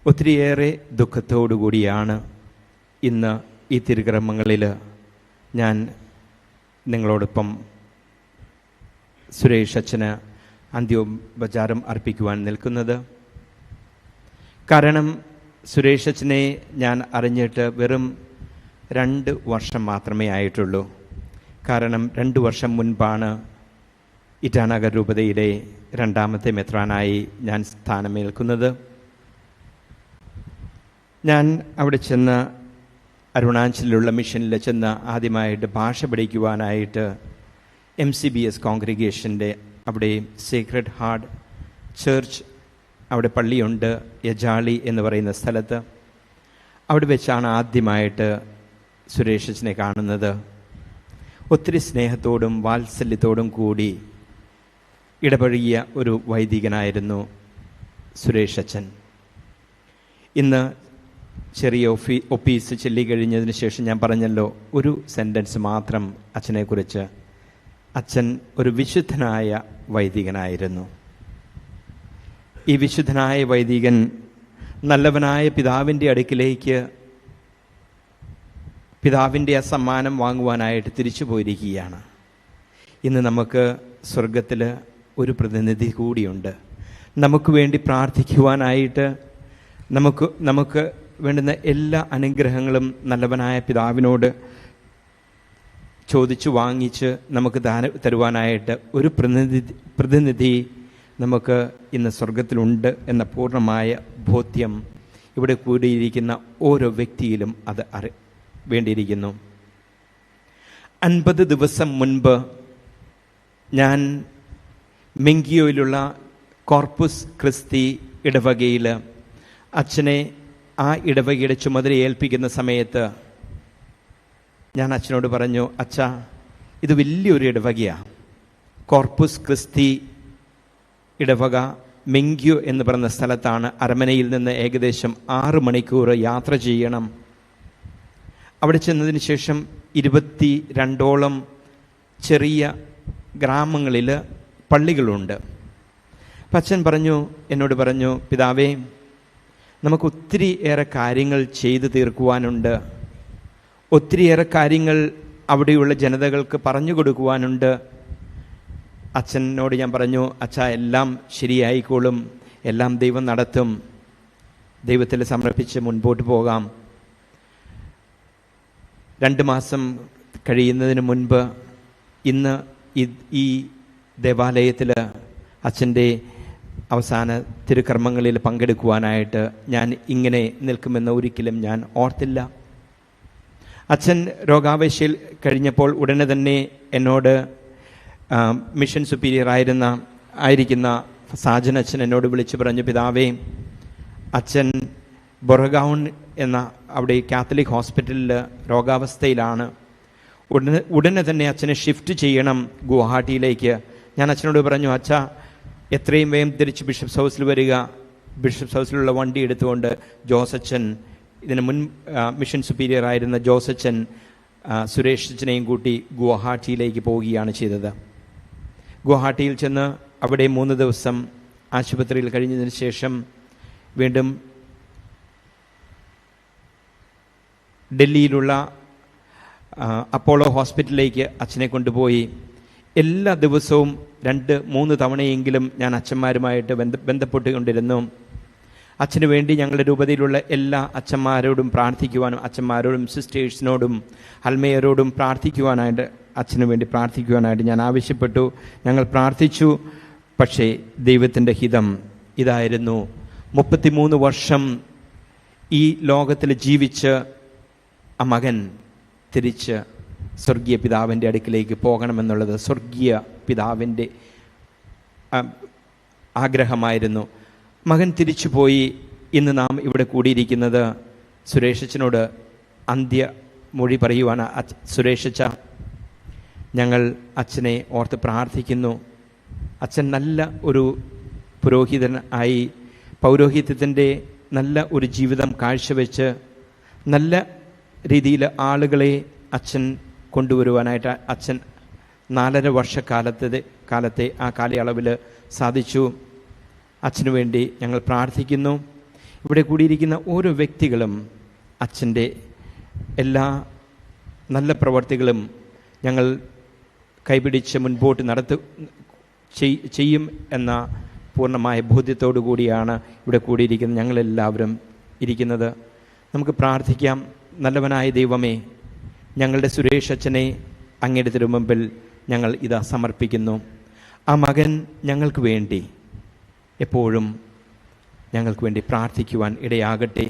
ഒത്തിരിയേറെ ദുഃഖത്തോടുകൂടിയാണ് ഇന്ന് ഈ തിരുക്കർമ്മങ്ങളിൽ ഞാൻ നിങ്ങളോടൊപ്പം സുരേഷ് അച്ഛന് അന്ത്യോപചാരം അർപ്പിക്കുവാൻ നിൽക്കുന്നത്. കാരണം സുരേഷ് അച്ഛനെ ഞാൻ അറിഞ്ഞിട്ട് വെറും 2 വർഷം മാത്രമേ ആയിട്ടുള്ളൂ. കാരണം 2 വർഷം മുൻപാണ് ഇറ്റാനഗർ രൂപതയിലെ 2ാമത്തെ മെത്രാനായി ഞാൻ സ്ഥാനമേൽക്കുന്നത്. ഞാൻ അവിടെ ചെന്ന് അരുണാചലിലുള്ള മിഷനിൽ ചെന്ന് ആദ്യമായിട്ട് ഭാഷ പഠിക്കുവാനായിട്ട് MCBS കോൺഗ്രിഗേഷൻ്റെ അവിടെ സീക്രട്ട് ഹാർട്ട് ചർച്ച്, അവിടെ പള്ളിയുണ്ട്, യജാളി എന്ന് പറയുന്ന സ്ഥലത്ത്. അവിടെ വെച്ചാണ് ആദ്യമായിട്ട് സുരേഷ് അച്ഛനെ കാണുന്നത്. ഒത്തിരി സ്നേഹത്തോടും വാത്സല്യത്തോടും കൂടി ഇടപഴകിയ ഒരു വൈദികനായിരുന്നു സുരേഷ് അച്ഛൻ. ഇന്ന് ചെറിയ ഒപ്പീസ് ചൊല്ലിക്കഴിഞ്ഞതിന് ശേഷം ഞാൻ പറഞ്ഞല്ലോ, ഒരു സെൻറ്റൻസ് മാത്രം അച്ഛനെക്കുറിച്ച്. അച്ഛൻ ഒരു വിശുദ്ധനായ വൈദികനായിരുന്നു. ഈ വിശുദ്ധനായ വൈദികൻ നല്ലവനായ പിതാവിൻ്റെ അടുക്കിലേക്ക് പിതാവിൻ്റെ ആ സമ്മാനം വാങ്ങുവാനായിട്ട് തിരിച്ചു പോയിരിക്കുകയാണ്. ഇന്ന് നമുക്ക് സ്വർഗത്തിൽ ഒരു പ്രതിനിധി കൂടിയുണ്ട്. നമുക്ക് വേണ്ടി പ്രാർത്ഥിക്കുവാനായിട്ട് നമുക്ക് വേണ്ടുന്ന എല്ലാ അനുഗ്രഹങ്ങളും നല്ലവനായ പിതാവിനോട് ചോദിച്ചു വാങ്ങിച്ച് നമുക്ക് തരുവാനായിട്ട് ഒരു പ്രതിനിധി നമുക്ക് ഇന്ന് സ്വർഗത്തിലുണ്ട് എന്ന പൂർണ്ണമായ ബോധ്യം ഇവിടെ കൂടിയിരിക്കുന്ന ഓരോ വ്യക്തിയിലും അത് വേണ്ടിയിരിക്കുന്നു. 50 ദിവസം മുൻപ് ഞാൻ മെങ്കിയോയിലുള്ള കോർപ്പസ് ക്രിസ്തി ഇടവകയിൽ അച്ഛനെ ആ ഇടവകയുടെ ചുമതല ഏൽപ്പിക്കുന്ന സമയത്ത് ഞാൻ അച്ഛനോട് പറഞ്ഞു, അച്ഛാ, ഇത് വലിയൊരു ഇടവകയാണ്. കോർപ്പസ് ക്രിസ്തി ഇടവക മെങ്കിയോ എന്ന് പറയുന്ന സ്ഥലത്താണ്. അരമനയിൽ നിന്ന് ഏകദേശം 6 മണിക്കൂർ യാത്ര ചെയ്യണം. അവിടെ ചെന്നതിന് ശേഷം 22ഓളം ചെറിയ ഗ്രാമങ്ങളിൽ പള്ളികളുണ്ട്. അപ്പം അച്ഛൻ എന്നോട് പറഞ്ഞു, പിതാവേ, നമുക്ക് ഒത്തിരി ഏറെ കാര്യങ്ങൾ ചെയ്തു തീർക്കുവാനുണ്ട്. ഒത്തിരിയേറെ കാര്യങ്ങൾ അവിടെയുള്ള ജനതകൾക്ക് പറഞ്ഞു കൊടുക്കുവാനുണ്ട്. അച്ഛനോട് ഞാൻ പറഞ്ഞു, അച്ഛാ, എല്ലാം ശരിയായിക്കോളും, എല്ലാം ദൈവം നടത്തും, ദൈവത്തിൽ സമർപ്പിച്ച് മുൻപോട്ട് പോകാം. 2 മാസം കഴിയുന്നതിന് മുൻപ് ഇന്ന് ഈ ദേവാലയത്തിൽ അച്ഛൻ്റെ അവസാന തിരുക്കർമ്മങ്ങളിൽ പങ്കെടുക്കുവാനായിട്ട് ഞാൻ ഇങ്ങനെ നിൽക്കുമെന്ന് ഒരിക്കലും ഞാൻ ഓർത്തില്ല. അച്ഛൻ രോഗാവേശയിൽ കഴിഞ്ഞപ്പോൾ ഉടനെ തന്നെ എന്നോട് മിഷൻ സുപ്പീരിയർ ആയിരിക്കുന്ന സാജൻ അച്ഛൻ എന്നോട് വിളിച്ചു പറഞ്ഞു, പിതാവേ, അച്ഛൻ ബൊറഗൗൺ എന്ന അവിടെ കാത്തലിക് ഹോസ്പിറ്റലിൽ രോഗാവസ്ഥയിലാണ്. ഉടനെ തന്നെ അച്ഛനെ ഷിഫ്റ്റ് ചെയ്യണം ഗുവാഹട്ടിയിലേക്ക്. ഞാൻ അച്ഛനോട് പറഞ്ഞു, അച്ഛാ, എത്രയും വേഗം തിരിച്ച് ബിഷപ്സ് ഹൗസിൽ വരിക. ബിഷപ്സ് ഹൗസിലുള്ള വണ്ടി എടുത്തുകൊണ്ട് ജോസച്ചൻ, ഇതിന് മുൻ മിഷൻ സുപ്പീരിയർ ആയിരുന്ന ജോസച്ചൻ സുരേഷ് അച്ഛനെയും കൂട്ടി ഗുവാഹട്ടിയിലേക്ക് പോവുകയാണ് ചെയ്തത്. ഗുവാഹട്ടിയിൽ ചെന്ന് അവിടെ 3 ദിവസം ആശുപത്രിയിൽ കഴിഞ്ഞതിന് ശേഷം വീണ്ടും ഡൽഹിയിലുള്ള അപ്പോളോ ഹോസ്പിറ്റലിലേക്ക് അച്ഛനെ കൊണ്ടുപോയി. എല്ലാ ദിവസവും 2-3 തവണയെങ്കിലും ഞാൻ അച്ഛന്മാരുമായിട്ട് ബന്ധപ്പെട്ടുകൊണ്ടിരുന്നു. അച്ഛന് വേണ്ടി ഞങ്ങളുടെ രൂപതയിലുള്ള എല്ലാ അച്ഛന്മാരോടും പ്രാർത്ഥിക്കുവാനും, അച്ഛന്മാരോടും സിസ്റ്റേഴ്സിനോടും അൽമേയരോടും പ്രാർത്ഥിക്കുവാനായിട്ട്, അച്ഛന് വേണ്ടി പ്രാർത്ഥിക്കുവാനായിട്ട് ഞാൻ ആവശ്യപ്പെട്ടു. ഞങ്ങൾ പ്രാർത്ഥിച്ചു. പക്ഷേ ദൈവത്തിൻ്റെ ഹിതം ഇതായിരുന്നു. 33 വർഷം ഈ ലോകത്തിൽ ജീവിച്ച് ആ മകൻ തിരിച്ച് സ്വർഗീയ പിതാവിൻ്റെ അടുക്കിലേക്ക് പോകണമെന്നുള്ളത് സ്വർഗീയ പിതാവിൻ്റെ ആഗ്രഹമായിരുന്നു. മകൻ തിരിച്ചുപോയി. ഇന്ന് നാം ഇവിടെ കൂടിയിരിക്കുന്നത് സുരേഷച്ചനോട് അന്ത്യമൊഴി പറയുവാണ്. സുരേഷച്ച, ഞങ്ങൾ അച്ഛനെ ഓർത്ത് പ്രാർത്ഥിക്കുന്നു. അച്ഛൻ നല്ല ഒരു പുരോഹിതൻ ആയി പൗരോഹിത്യത്തിൻ്റെ നല്ല ഒരു ജീവിതം കാഴ്ചവെച്ച് നല്ല രീതിയിൽ ആളുകളെ അച്ഛൻ കൊണ്ടുവരുവാനായിട്ട് അച്ഛൻ 4.5 വർഷക്കാലത്തെ ആ കാലയളവിൽ സാധിച്ചു. അച്ഛനു വേണ്ടി ഞങ്ങൾ പ്രാർത്ഥിക്കുന്നു. ഇവിടെ കൂടിയിരിക്കുന്ന ഓരോ വ്യക്തികളും അച്ഛൻ്റെ എല്ലാ നല്ല പ്രവർത്തികളും ഞങ്ങൾ കൈപിടിച്ച് മുൻപോട്ട് ചെയ്യും എന്ന പൂർണ്ണമായ ബോധ്യത്തോടു കൂടിയാണ് ഇവിടെ കൂടിയിരിക്കുന്നത് ഞങ്ങളെല്ലാവരും ഇരിക്കുന്നത്. നമുക്ക് പ്രാർത്ഥിക്കാം. നല്ലവനായ ദൈവമേ, ഞങ്ങളുടെ സുരേഷ് അച്ഛനെ അങ്ങയുടെ തിരുമുമ്പിൽ ഞങ്ങൾ ഇതാ സമർപ്പിക്കുന്നു. ആ മകൻ ഞങ്ങൾക്ക് വേണ്ടി എപ്പോഴും ഞങ്ങൾക്ക് വേണ്ടി പ്രാർത്ഥിക്കുവാൻ ഇടയാകട്ടെ.